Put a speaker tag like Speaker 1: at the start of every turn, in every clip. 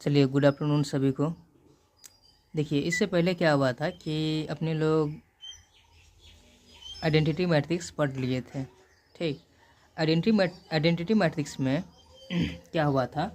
Speaker 1: चलिए, good afternoon सभी को। देखिए, इससे पहले क्या हुआ था कि अपने लोग आइडेंटिटी मैट्रिक्स पढ़ लिए थे। ठीक, आइडेंटिटी मैट्रिक्स में क्या हुआ था,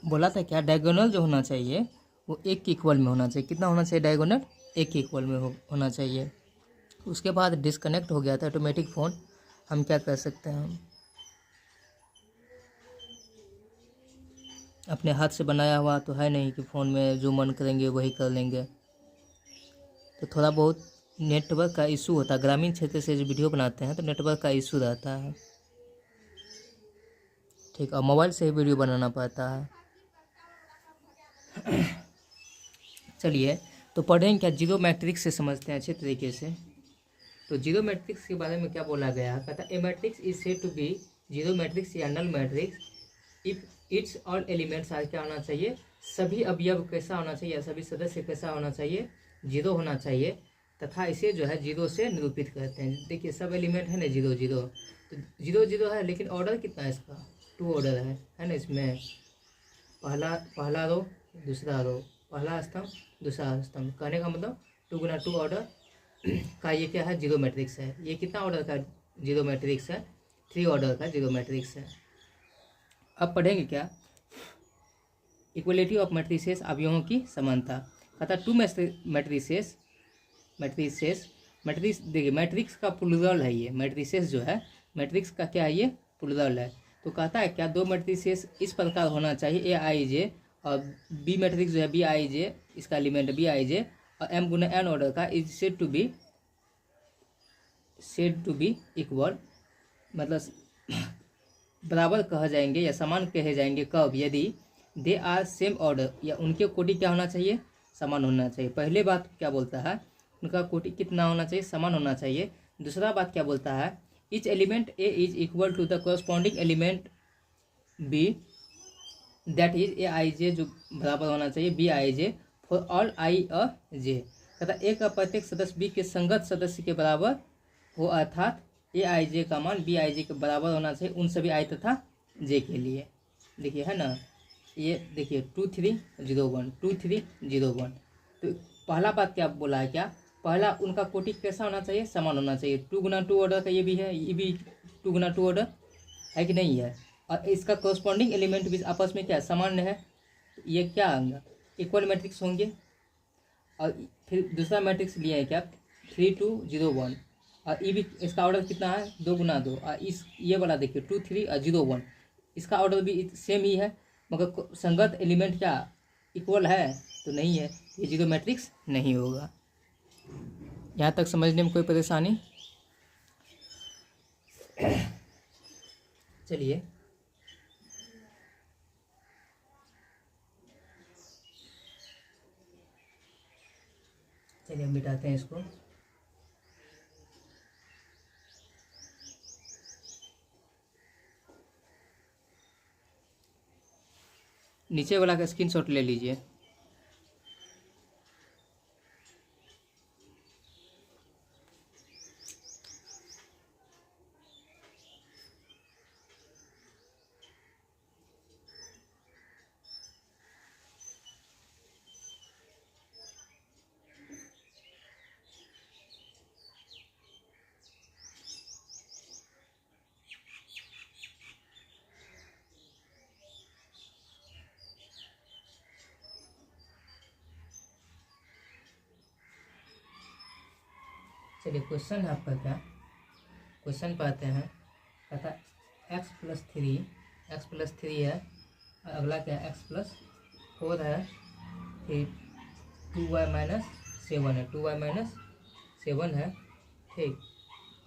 Speaker 1: बोला था क्या, डायगोनल जो होना चाहिए वो एक के इक्वल में होना चाहिए। कितना होना चाहिए डायगोनल? एक के इक्वल में होना चाहिए। उसके बाद डिस्कनेक्ट हो गया था ऑटोमेटिक फ़ोन। हम क्या कर सकते हैं, हम अपने हाथ से बनाया हुआ तो है नहीं कि फ़ोन में जो मन करेंगे वही कर लेंगे। तो थोड़ा बहुत नेटवर्क का इशू होता है। ग्रामीण क्षेत्र से जो वीडियो बनाते हैं तो नेटवर्क का इशू रहता है। ठीक, और मोबाइल से ही वीडियो बनाना पड़ता है। चलिए, तो पढ़ेंगे क्या, जीरो मैट्रिक्स से समझते हैं अच्छे तरीके से। तो जीरो मैट्रिक्स के बारे में क्या बोला गया है, कहता a matrix is said to be zero matrix या null matrix if its all elements are क्या होना चाहिए, सभी अवयव कैसा होना चाहिए या सभी सदस्य कैसा होना चाहिए, जीरो होना चाहिए, तथा इसे जो है जीरो से निरूपित करते हैं। देखिए, सब एलिमेंट है ना जीरो जीरो, तो जीरो जीरो है, लेकिन ऑर्डर कितना है इसका, टू ऑर्डर है ना। इसमें पहला रो, दूसरा रो, पहला स्तंभ, दूसरा स्तंभ, कहने का मतलब टू गुना टू ऑर्डर का ये क्या है, जीरो मैट्रिक्स है। ये कितना ऑर्डर का जीरो मैट्रिक्स है, थ्री ऑर्डर का जीरो मैट्रिक्स है। अब पढ़ेंगे क्या, इक्वलिटी ऑफ मैट्रिसेस, अवयवों की समानता। कहता टू मैट्रिसेस मैट्रिक्स, देखिए मैट्रिक्स का प्लूरल है ये, मैट्रिसेस जो है मैट्रिक्स का क्या है, ये प्लूरल है। तो कहता है क्या, दो मैट्रिसेस इस प्रकार होना चाहिए, ए आई जे, और बी मैट्रिक्स जो है बी आई जे, इसका एलिमेंट बी आई जे, और एम गुना एन ऑर्डर का is said to be equal, मतलब बराबर कहे जाएंगे या समान कहे जाएंगे कब, यदि दे आर सेम ऑर्डर, या उनके कोटि क्या होना चाहिए, समान होना चाहिए। पहले बात क्या बोलता है, उनका कोटि कितना होना चाहिए, समान होना चाहिए। दूसरा बात क्या बोलता है, each element a is equal to the corresponding element b, that is a i j, जो बराबर होना चाहिए b I j for all i a j. कहता एक का प्रत्येक सदस्य बी के संगत सदस्य के बराबर हो, अर्थात ए आई जे का मान बी आई जे के बराबर होना चाहिए उन सभी आई तथा जे के लिए। देखिए है ना, ये देखिए 2301 2301। तो पहला बात क्या बोला है, क्या पहला, उनका कोटि कैसा होना चाहिए, समान होना चाहिए। टू गुना टू ऑर्डर का ये भी है, ये भी टू गुना टू ऑर्डर है कि नहीं है, और इसका कॉरस्पॉन्डिंग एलिमेंट भी आपस में क्या समान है, ये क्या होंगे, इक्वल मैट्रिक्स होंगे। और फिर दूसरा मैट्रिक्स लिए है क्या, 3201, और ये भी इसका ऑर्डर कितना है, दो गुना दो, और इस ये वाला देखिए 2301, इसका ऑर्डर भी सेम ही है, मगर संगत एलिमेंट क्या इक्वल है तो नहीं है, ये जीरो मैट्रिक्स नहीं होगा। यहाँ तक समझने में कोई परेशानी? चलिए, हम मिटाते हैं इसको। नीचे वाला का स्क्रीनशॉट ले लीजिए। चलिए, क्वेश्चन है आपका क्या, क्वेश्चन पाते हैं। कहता x+3 है, और अगला क्या है x+4 है, फिर 2y-7 है, 2y-7 है। ठीक,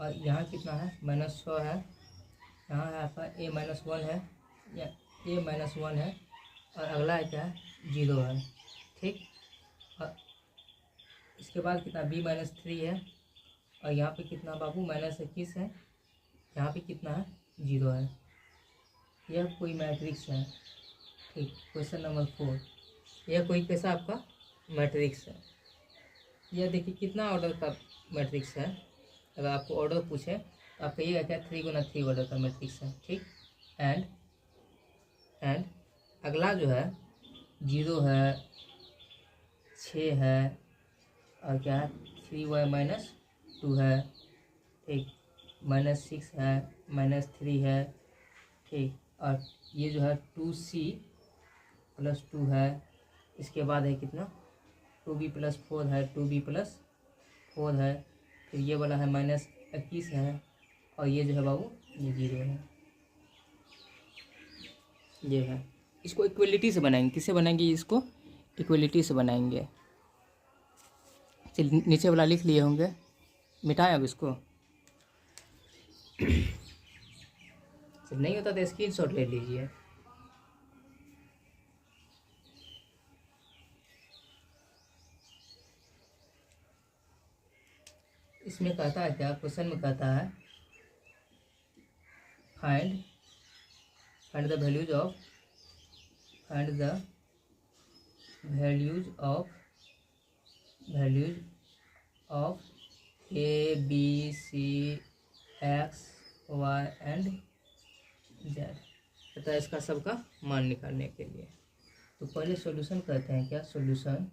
Speaker 1: और यहाँ कितना है, -6 है, यहाँ है आपका a-1 है, या a-1 है, और अगला है क्या है, 0 है। ठीक, और इसके बाद कितना b-3 है, और यहाँ पे कितना बाबू -21 है, यहाँ पे कितना है, 0 है। यह कोई मैट्रिक्स है। ठीक, क्वेश्चन नंबर 4, यह कोई कैसा आपका मैट्रिक्स है। यह देखिए कितना ऑर्डर का मैट्रिक्स है, अगर आपको ऑर्डर पूछे तो आप कहिएगा क्या, 3 गुना 3 ऑर्डर का मैट्रिक्स है। ठीक, एंड अगला जो है 0 है, 6 है, और क्या है 3y-2 है, ठीक, -6 है, -3 है, ठीक, और ये जो है 2c + 2 है। इसके बाद है कितना 2b + 4 है, 2b + 4 है, फिर ये वाला है -21 है, और ये जो है बाबू ये 0 है, ये है। इसको इक्वलिटी से बनाएंगे, किससे बनाएंगे, इसको इक्वलिटी से बनाएंगे। चलिए नीचे वाला लिख लिए होंगे, मिटाएं अब इसको। जब नहीं होता तो स्क्रीनशॉट ले लीजिए। इसमें कहता है क्या, क्वेश्चन में कहता है find the values of A B C X Y and Z, कहता है इसका सबका मान निकालने के लिए। तो पहले सॉल्यूशन करते हैं, क्या सॉल्यूशन,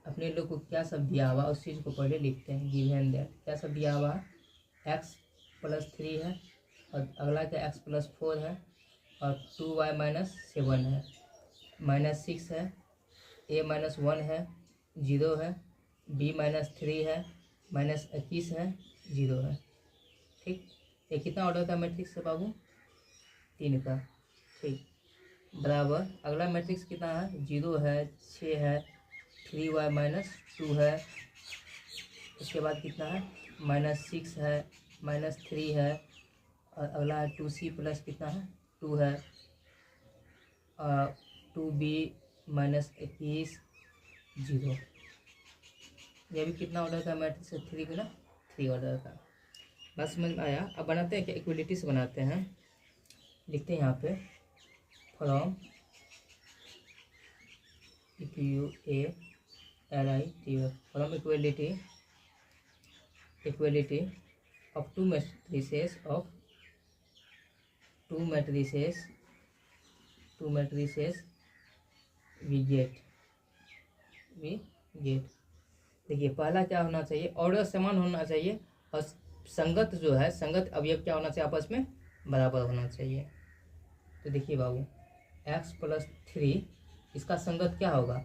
Speaker 1: अपने लोग को क्या सब दिया हुआ उस चीज़ को पहले लिखते हैं, गिवन दैट क्या सब दिया हुआ, x + 3 है, और अगला क्या x + 4 है, और 2y-7 है, -6 है, a-1 है, 0 है, b-3 है, -21 है, 0 है, ठीक। ये कितना ऑर्डर का मैट्रिक्स है बाबू, 3 का, ठीक, बराबर अगला मैट्रिक्स कितना है, 0 है, 6 है, 3y-2 है, उसके बाद कितना है -6 है, -3 है, और अगला है 2c + कितना है 2 है, 2b-21 0। ये भी कितना ऑर्डर का मैट्रिक्स है, 3 गुना 3 ऑर्डर का। बस समझ में आया। अब बनाते हैं क्या, इक्वलिटी से बनाते हैं, लिखते हैं यहाँ पे from from equality of two matrices we get. देखिए पहला क्या होना चाहिए, ऑर्डर समान होना चाहिए, और संगत जो है, संगत अवयव क्या होना चाहिए, आपस में बराबर होना चाहिए। तो देखिए बाबू x + 3 इसका संगत क्या होगा,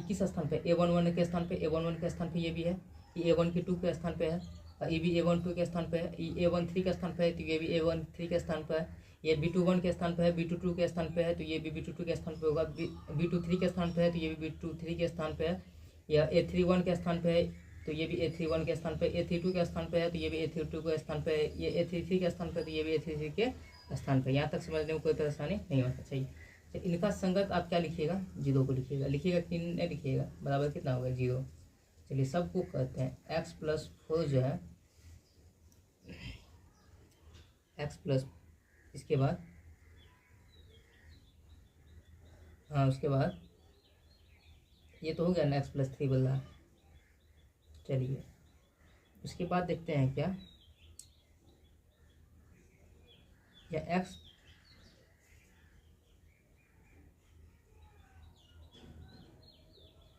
Speaker 1: किस स्थान पे, a11 के स्थान पे, a11 के स्थान पे ये भी है, ये a12 के स्थान पे है, और ये भी a12 के स्थान पे है, ये a13 के स्थान पे है, तो ये भी a13 के स्थान पे है, ये b21 के स्थान पे है, b22 के स्थान पे है, तो ये भी b22 के स्थान पे होगा, b23 के स्थान पे है, तो ये भी b23 के स्थान पे है, या a31 के स्थान पे है, तो ये भी a31 के स्थान पे, a32 के स्थान पे है, तो ये भी a32 के स्थान पे है, ये a33 के स्थान पे, तो ये भी a33 के स्थान पे। यहाँ तक समझने में कोई परेशानी नहीं होना चाहिए। तो इनका संगत आप क्या लिखिएगा, 0 को लिखिएगा कि नहीं लिखिएगा, बराबर कितना होगा 0। चलिए सबको कहते हैं x + 4 जो है, x प्लस, इसके बाद हाँ उसके बाद ये तो हो गया ना x + 3 वाला। चलिए उसके बाद देखते हैं क्या, या x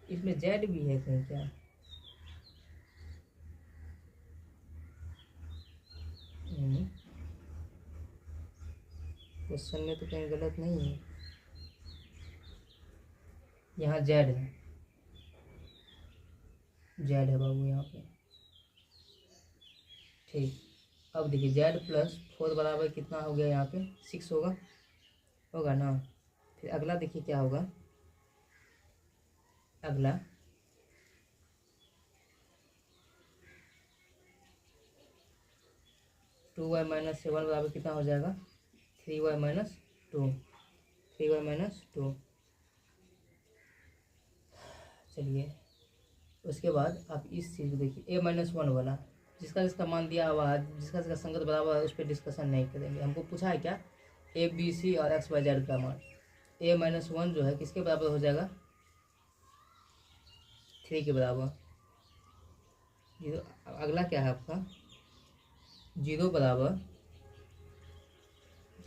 Speaker 1: इसमें z भी है कहीं क्या, क्वेश्चन में तो कहीं गलत नहीं है, यहाँ z है बाबू यहाँ पे, ठीक। अब देखिए z + 4 बराबर कितना हो गया, यहाँ पे 6 होगा ना। फिर अगला देखिए क्या होगा, अगला 2y-7 बराबर कितना हो जाएगा, 3y-2। चलिए उसके बाद आप इस चीज़ को देखिए, a-1 वाला जिसका मान दिया हुआ है, जिसका संगत बराबर है, उस पर डिस्कशन नहीं करेंगे। हमको पूछा है क्या, a b c और x y z का मान, a-1 जो है किसके बराबर हो जाएगा, 3 के बराबर। अगला क्या है आपका 0 बराबर,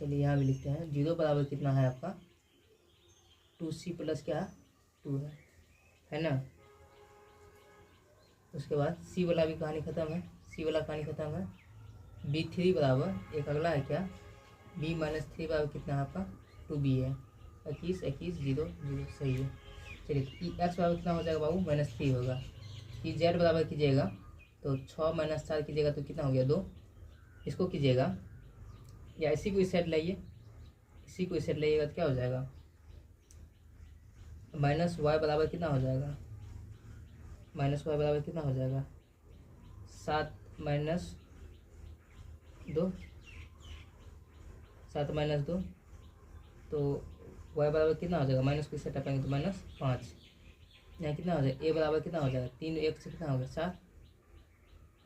Speaker 1: चलिए यहाँ भी लिखते हैं 0 बराबर कितना है आपका 2c प्लस क्या 2 है ना। उसके बाद सी वाला भी कहानी ख़त्म है, सी वाला कहानी ख़त्म है। b3 बराबर एक अगला है क्या, b माइनस 3 बराबर कितना है आपका 2b है। 21 21 0 0 सही है। चलिए एक्स बराबर कितना हो जाएगा बाबू -3 होगा। कि जेड बराबर कीजिएगा तो 6 - 4 कीजिएगा तो कितना हो गया 2। इसको कीजिएगा या इसी को इस साइड लाइए, इसी को इस साइड लाइएगा तो क्या हो जाएगा -y बराबर कितना हो जाएगा, -y बराबर कितना हो जाएगा 7 - 2, 7 - 2 तो y बराबर कितना हो जाएगा, माइनस को इस साइड हटाएंगे तो -5। यहाँ कितना हो जाएगा, a बराबर कितना हो जाएगा 3 1 से कितना होगा 4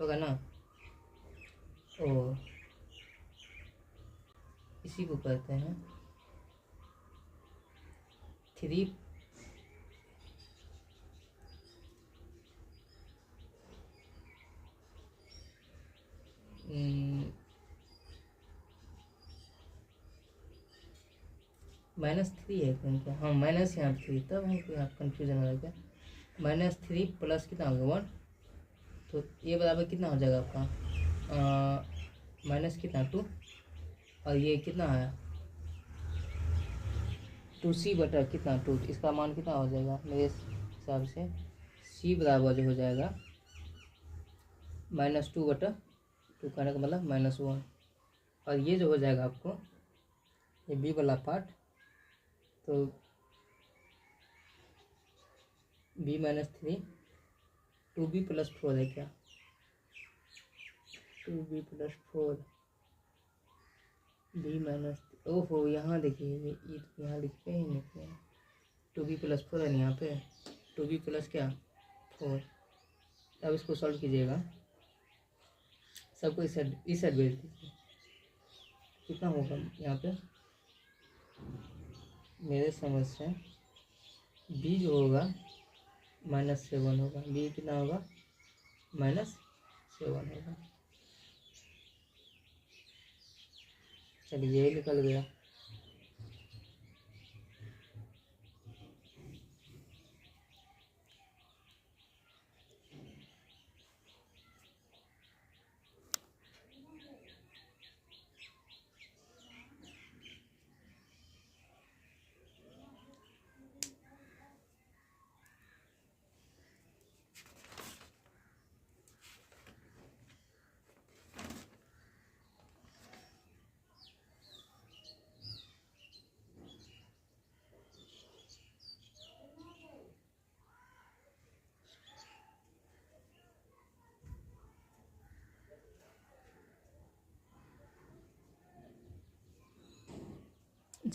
Speaker 1: होगा ना। ओ इसी को कहते हैं 3 -3 है कहीं क्या, हाँ माइनस यहाँ 3 तब हमको यहाँ कन्फ्यूजन हो जाएगा। -3 प्लस कितना होगा 1 तो ये बराबर कितना हो जाएगा आपका माइनस कितना 2 और ये कितना है 2c बटा कितना 2, इसका मान कितना हो जाएगा मेरे हिसाब से c बराबर जो हो जाएगा -2 बटा 2 कहने का मतलब -1। और ये जो हो जाएगा आपको ये b वाला पार्ट तो b -3 2b + 4 है क्या 2b + 4 b - ओहो यहाँ देखिए ये यहाँ लिखते ही नहीं 2b + 4 है यहाँ पे 2b + क्या 4। अब इसको सॉल्व कीजिएगा, सबको इस साइड भेज दीजिए कितना होगा यहाँ पे मेरे समझ से b जो होगा -7 होगा, b कितना होगा -7 होगा। चलिए ये निकल गया।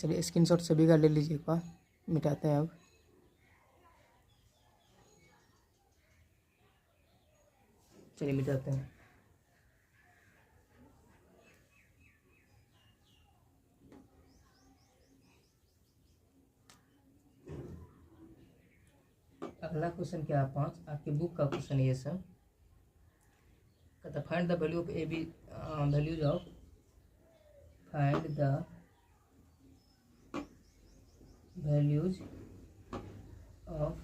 Speaker 1: चलिए स्क्रीनशॉट सभी का ले लीजिए, एक बार मिटाते हैं। अब चलिए मिटाते हैं। अगला क्वेश्चन क्या है 5 आपके बुक का क्वेश्चन ये सब कहता find the value of A B values of find the values of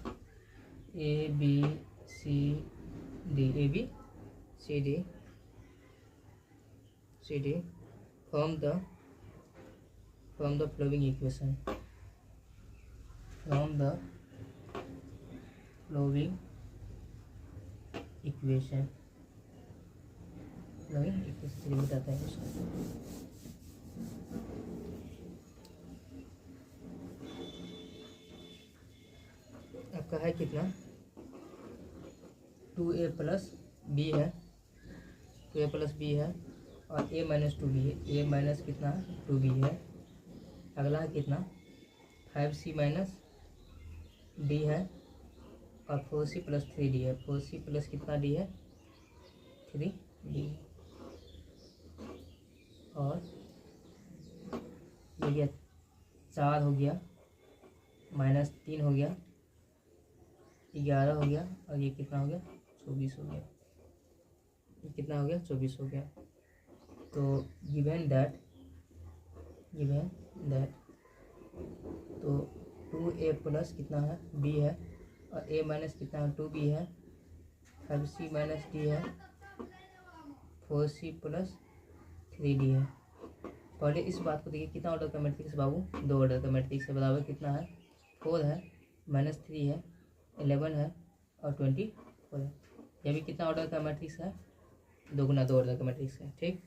Speaker 1: A B C D from the following equation चलिए बताते हैं इसको। आपका है कितना 2a + b है, 2a + b है और a - 2b है, a माइनस कितना 2b है। अगला है कितना 5c - d है और 4c + 3d है, 4c + कितना d है 3d और ये गया 4 हो गया -3 हो गया 11 हो गया और ये कितना हो गया 24 हो गया। ये कितना हो गया 24 हो गया। तो गिवन दैट तो 2a प्लस कितना है b है, और a माइनस कितना है 2b है, 5c माइनस d है, 4c प्लस 3d है। पहले इस बात को देखिए, कितना ऑर्डर का मैट्रिक्स है बाबू, 2 ऑर्डर का मैट्रिक्स है, बराबर कितना है 4 है, माइनस 3 है, 11 है और 24 है। यह भी कितना ऑर्डर का मैट्रिक्स है, 2 गुना 2 ऑर्डर का मैट्रिक्स है। ठीक,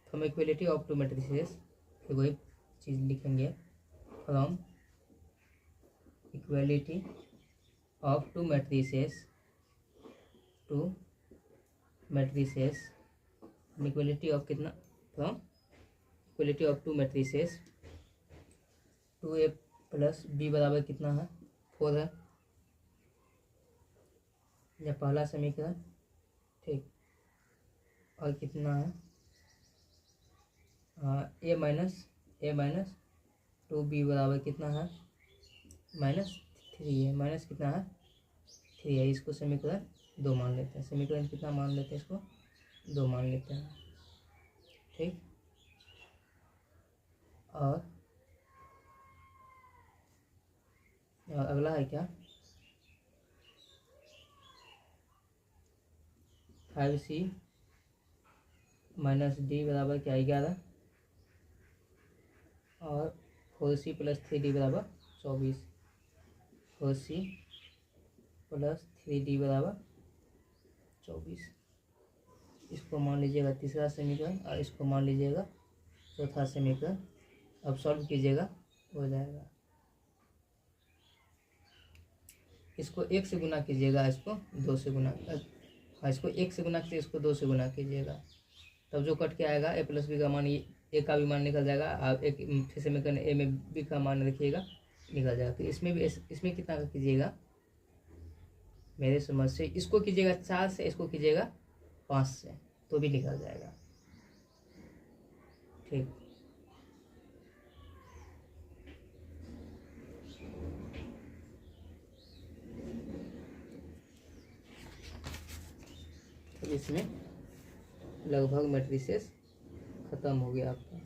Speaker 1: from equality of two matrices, फिर वही चीज़ लिखेंगे, from equality of two matrices two matrices, equality of कितना, from equality of two matrices 2a plus b बराबर कितना है 4 है, यह पहला समीकरण। ठीक, और कितना है a माइनस 2b बराबर कितना है -3 है, माइनस कितना है 3 है। इसको समीकरण 2 मान लेते हैं, समीकरण कितना मान लेते हैं, इसको 2 मान लेते हैं। ठीक, और अगला है क्या, 5c माइनस डी बराबर क्या 11, और 4c प्लस 3d बराबर 24, 4c प्लस 3d बराबर 24। इसको मान लीजिएगा तीसरा समीकरण, और इसको मान लीजिएगा चौथा समीकरण। अब सॉल्व कीजिएगा, हो जाएगा। इसको 1 से गुना कीजिएगा, इसको 2 से गुना, हाँ इसको 1 से गुना कीजिए, इसको 2 से गुना कीजिएगा, तब जो कट के आएगा a प्लस बी का मान, ए का भी मान निकल जाएगा। आप एक फिर समीकरण ए में बी का मान रखिएगा, निकल जाएगा। तो इसमें भी इसमें कितना का कीजिएगा, मेरे समझ से इसको कीजिएगा 4 से, इसको कीजिएगा 5 से, तो भी निकल जाएगा। ठीक, तो इसमें लगभग मैट्रिसेस ख़त्म हो गया आपका।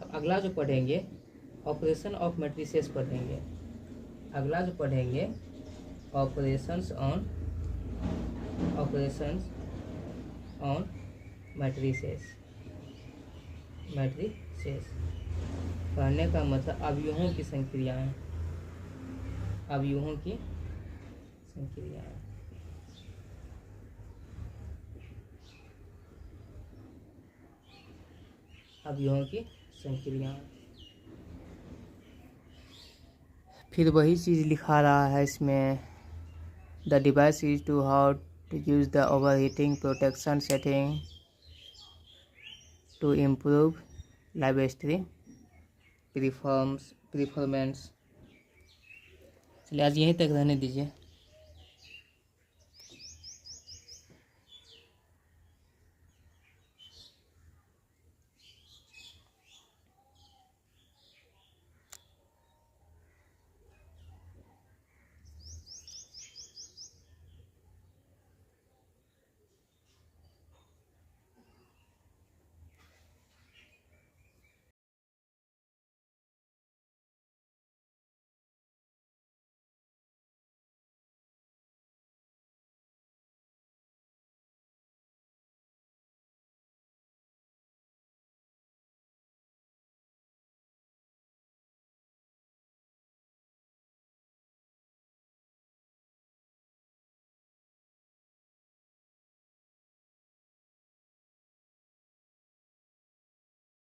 Speaker 1: अब अगला जो पढ़ेंगे ऑपरेशन ऑफ मैट्रिसेस पढ़ेंगे। अगला जो पढ़ेंगे ऑपरेशंस ऑन मैट्रिसेस। पढ़ने का मतलब अवयवों की संक्रियाएं, अवयवों की संक्रियाएं। अवयवों की संक्रियाएं, फिर वही चीज़ लिखा रहा है इसमें, the device is to how to use the overheating protection setting to improve library performance. चलिए आज यहीं तक रहने दीजिए।